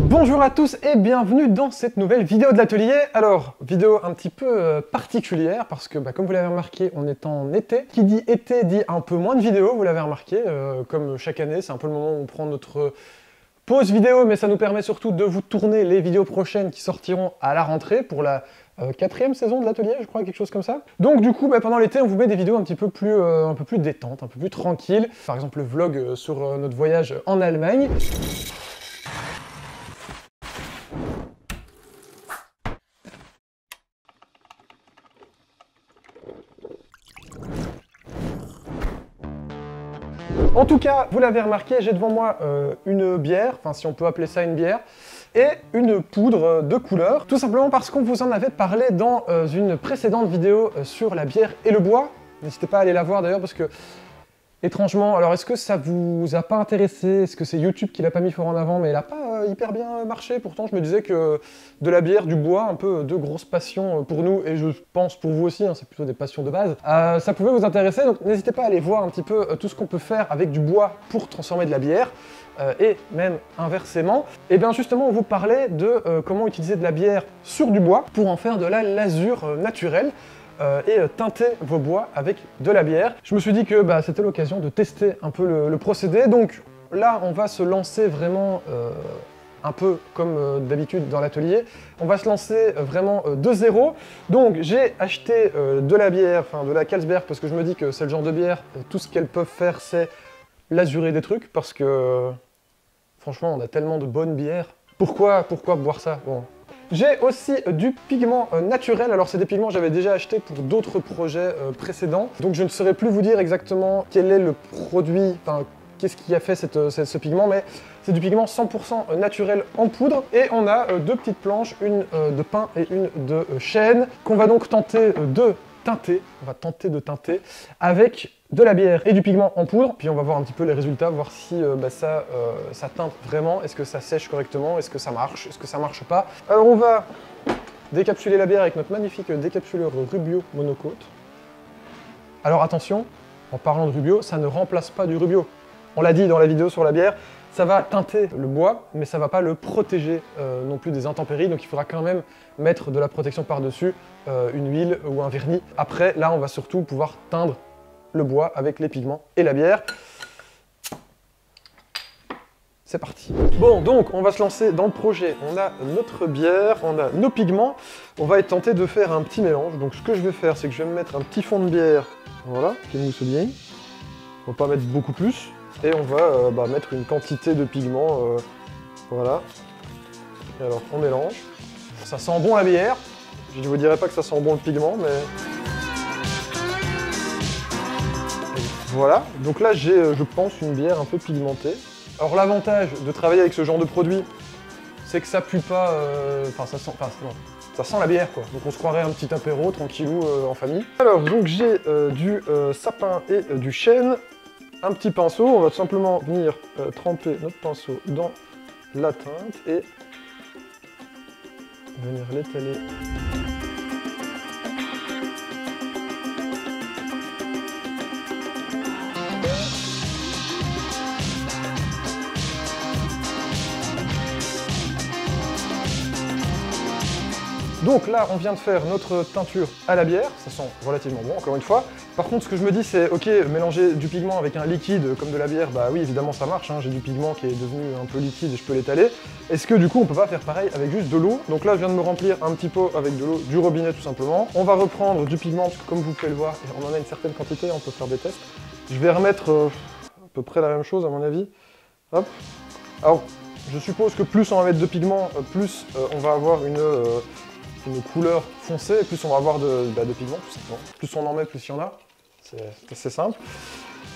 Bonjour à tous et bienvenue dans cette nouvelle vidéo de l'atelier. Alors, vidéo un petit peu particulière parce que, comme vous l'avez remarqué, on est en été. Qui dit été dit un peu moins de vidéos, vous l'avez remarqué. Comme chaque année, c'est un peu le moment où on prend notre pause vidéo, mais ça nous permet surtout de vous tourner les vidéos prochaines qui sortiront à la rentrée pour la 4e saison de l'atelier, je crois, quelque chose comme ça. Donc du coup, pendant l'été, on vous met des vidéos un peu plus détentes, un peu plus tranquilles. Par exemple, le vlog sur notre voyage en Allemagne. En tout cas, vous l'avez remarqué, j'ai devant moi une bière, enfin si on peut appeler ça une bière, et une poudre de couleur, tout simplement parce qu'on vous en avait parlé dans une précédente vidéo sur la bière et le bois. N'hésitez pas à aller la voir d'ailleurs parce que, étrangement, alors est-ce que ça vous a pas intéressé? Est-ce que c'est YouTube qui l'a pas mis fort en avant, mais il a pas hyper bien marché? Pourtant, je me disais que de la bière, du bois, un peu deux grosses passions pour nous, et je pense pour vous aussi, hein, c'est plutôt des passions de base, ça pouvait vous intéresser, donc n'hésitez pas à aller voir un petit peu tout ce qu'on peut faire avec du bois pour transformer de la bière, et même inversement. Et bien justement, on vous parlait de comment utiliser de la bière sur du bois pour en faire de la lasure naturelle, et teinter vos bois avec de la bière. Je me suis dit que c'était l'occasion de tester un peu le procédé, donc là on va se lancer vraiment un peu comme d'habitude dans l'atelier. On va se lancer vraiment de zéro. Donc j'ai acheté de la bière, enfin de la Carlsberg, parce que je me dis que c'est le genre de bière, tout ce qu'elles peuvent faire c'est lasurer des trucs, parce que franchement on a tellement de bonnes bières. Pourquoi boire ça? Bon. J'ai aussi du pigment naturel, alors c'est des pigments que j'avais déjà acheté pour d'autres projets précédents, donc je ne saurais plus vous dire exactement quel est le produit, enfin qu'est-ce qui a fait ce pigment, mais c'est du pigment 100% naturel en poudre, et on a deux petites planches, une de pin et une de chêne, qu'on va donc tenter de teinter, avec de la bière et du pigment en poudre, puis on va voir un petit peu les résultats, voir si ça teinte vraiment, est-ce que ça sèche correctement, est-ce que ça marche pas. Alors on va décapsuler la bière avec notre magnifique décapsuleur Rubio Monocote. Alors attention, en parlant de Rubio, ça ne remplace pas du Rubio. On l'a dit dans la vidéo sur la bière, ça va teinter le bois, mais ça va pas le protéger non plus des intempéries, donc il faudra quand même mettre de la protection par-dessus, une huile ou un vernis. Après, là, on va surtout pouvoir teindre le bois avec les pigments et la bière. C'est parti. Bon, donc on va se lancer dans le projet. On a notre bière, on a nos pigments. On va tenter de faire un petit mélange. Donc ce que je vais faire, c'est que je vais me mettre un petit fond de bière, voilà, qui mousse bien. On va pas mettre beaucoup plus. Et on va mettre une quantité de pigments, voilà. Et alors on mélange. Ça sent bon la bière. Je ne vous dirai pas que ça sent bon le pigment, mais... Voilà, donc là j'ai, je pense, une bière un peu pigmentée. Alors l'avantage de travailler avec ce genre de produit, c'est que ça pue pas, ça sent la bière quoi. Donc on se croirait un petit apéro tranquillou en famille. Alors donc j'ai du sapin et du chêne, un petit pinceau. On va tout simplement venir tremper notre pinceau dans la teinte et venir l'étaler. Donc là, on vient de faire notre teinture à la bière, ça sent relativement bon, encore une fois. Par contre, ce que je me dis, c'est, ok, mélanger du pigment avec un liquide comme de la bière, bah oui, évidemment, ça marche, hein, j'ai du pigment qui est devenu un peu liquide et je peux l'étaler. Est-ce que du coup, on peut pas faire pareil avec juste de l'eau? Donc là, je viens de me remplir un petit pot avec de l'eau du robinet, tout simplement. On va reprendre du pigment, parce que comme vous pouvez le voir, on en a une certaine quantité, on peut faire des tests. Je vais remettre à peu près la même chose, à mon avis. Hop. Alors, je suppose que plus on va mettre de pigment, plus on va avoir une couleur foncée, plus on va avoir de pigment, tout simplement. Plus on en met, plus il y en a. C'est assez simple.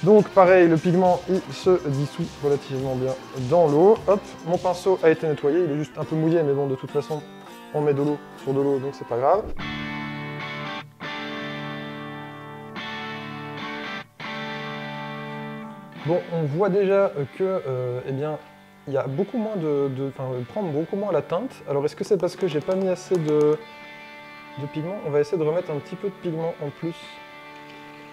Donc pareil, le pigment il se dissout relativement bien dans l'eau. Hop, mon pinceau a été nettoyé, il est juste un peu mouillé, mais bon, de toute façon, on met de l'eau sur de l'eau, donc c'est pas grave. Bon, on voit déjà que, eh bien, il y a beaucoup moins prendre beaucoup moins la teinte. Alors est-ce que c'est parce que j'ai pas mis assez de pigment? On va essayer de remettre un petit peu de pigment en plus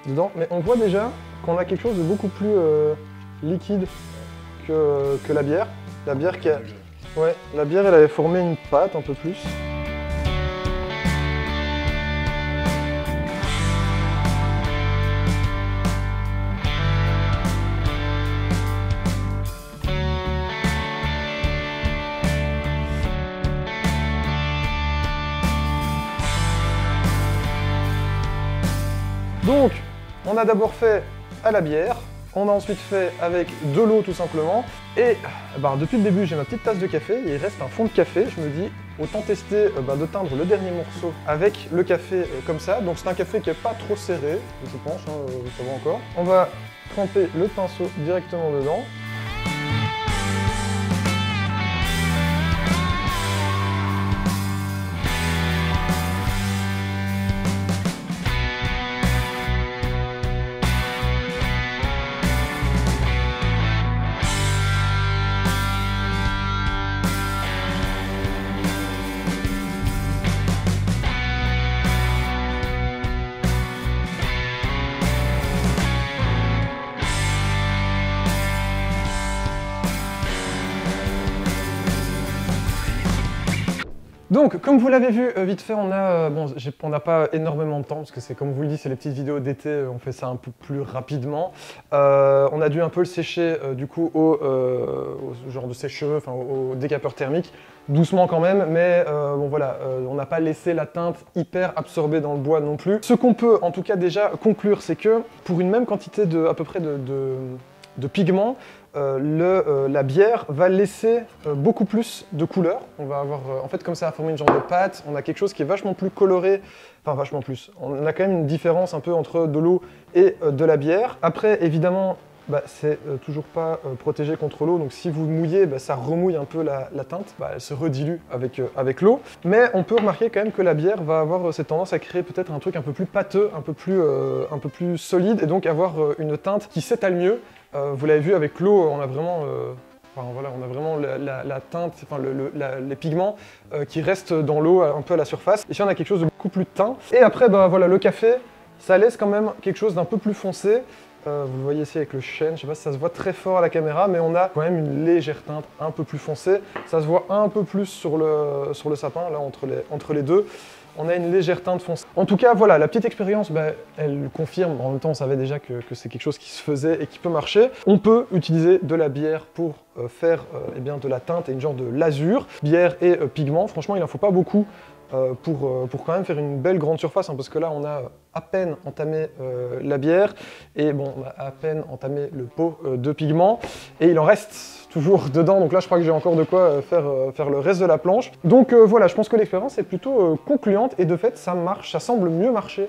dedans. Mais on voit déjà qu'on a quelque chose de beaucoup plus liquide que la bière. La bière qui a... Ouais, la bière elle avait formé une pâte un peu plus. Donc, on a d'abord fait à la bière, on a ensuite fait avec de l'eau tout simplement, et depuis le début j'ai ma petite tasse de café, il reste un fond de café, je me dis autant tester de teindre le dernier morceau avec le café comme ça, donc c'est un café qui n'est pas trop serré, je pense, ça va encore. On va tremper le pinceau directement dedans. Donc, comme vous l'avez vu vite fait, on n'a pas énormément de temps, parce que c'est comme vous le dites, c'est les petites vidéos d'été, on fait ça un peu plus rapidement. On a dû un peu le sécher du coup au genre de sèche-cheveux, enfin au décapeur thermique, doucement quand même, mais bon voilà, on n'a pas laissé la teinte hyper absorbée dans le bois non plus. Ce qu'on peut en tout cas déjà conclure, c'est que pour une même quantité à peu près de pigments, la bière va laisser beaucoup plus de couleurs. On va avoir, en fait, comme ça a formé une genre de pâte, on a quelque chose qui est vachement plus coloré, enfin vachement plus. On a quand même une différence un peu entre de l'eau et de la bière. Après, évidemment, c'est toujours pas protégé contre l'eau, donc si vous mouillez, ça remouille un peu la teinte, elle se redilue avec l'eau. Mais on peut remarquer quand même que la bière va avoir cette tendance à créer peut-être un truc un peu plus pâteux, un peu plus solide, et donc avoir une teinte qui s'étale mieux. Vous l'avez vu avec l'eau, on a vraiment, la teinte, enfin les pigments qui restent dans l'eau un peu à la surface. Ici on a quelque chose de beaucoup plus teint. Et après, voilà, le café, ça laisse quand même quelque chose d'un peu plus foncé. Vous le voyez ici avec le chêne, je sais pas si ça se voit très fort à la caméra, mais on a quand même une légère teinte un peu plus foncée. Ça se voit un peu plus sur le sapin, là, entre les deux. On a une légère teinte foncée. En tout cas, voilà, la petite expérience, elle confirme. En même temps, on savait déjà que c'est quelque chose qui se faisait et qui peut marcher. On peut utiliser de la bière pour faire de la teinte et une genre de lasure. Bière et pigment, franchement, il n'en faut pas beaucoup pour quand même faire une belle grande surface, parce que là, on a à peine entamé la bière et bon, on a à peine entamé le pot de pigment et il en reste toujours dedans, donc là je crois que j'ai encore de quoi faire le reste de la planche. Donc voilà, je pense que l'expérience est plutôt concluante et de fait ça marche, ça semble mieux marcher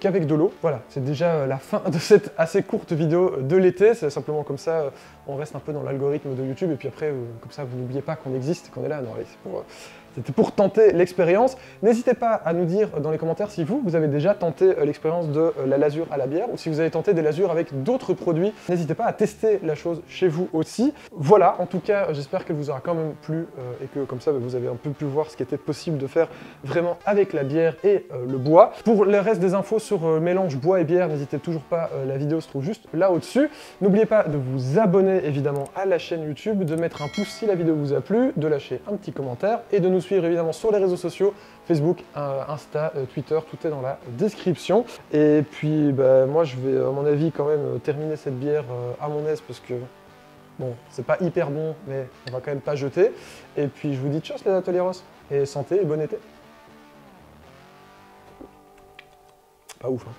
qu'avec de l'eau. Voilà, c'est déjà la fin de cette assez courte vidéo de l'été, c'est simplement comme ça on reste un peu dans l'algorithme de YouTube et puis après comme ça vous n'oubliez pas qu'on existe et qu'on est là. Non, c'était pour tenter l'expérience. N'hésitez pas à nous dire dans les commentaires si vous avez déjà tenté l'expérience de la lasure à la bière ou si vous avez tenté des lasures avec d'autres produits. N'hésitez pas à tester la chose chez vous aussi. Voilà, en tout cas, j'espère qu'elle vous aura quand même plu et que comme ça, vous avez un peu pu voir ce qui était possible de faire vraiment avec la bière et le bois. Pour le reste des infos sur mélange bois et bière, n'hésitez toujours pas, la vidéo se trouve juste là au-dessus. N'oubliez pas de vous abonner évidemment à la chaîne YouTube, de mettre un pouce si la vidéo vous a plu, de lâcher un petit commentaire et de nous suivre évidemment sur les réseaux sociaux, Facebook, Insta, Twitter, tout est dans la description. Et puis moi je vais à mon avis quand même terminer cette bière à mon aise parce que bon, c'est pas hyper bon, mais on va quand même pas jeter. Et puis je vous dis tchuss les ateliers et santé et bon été. Pas ouf hein.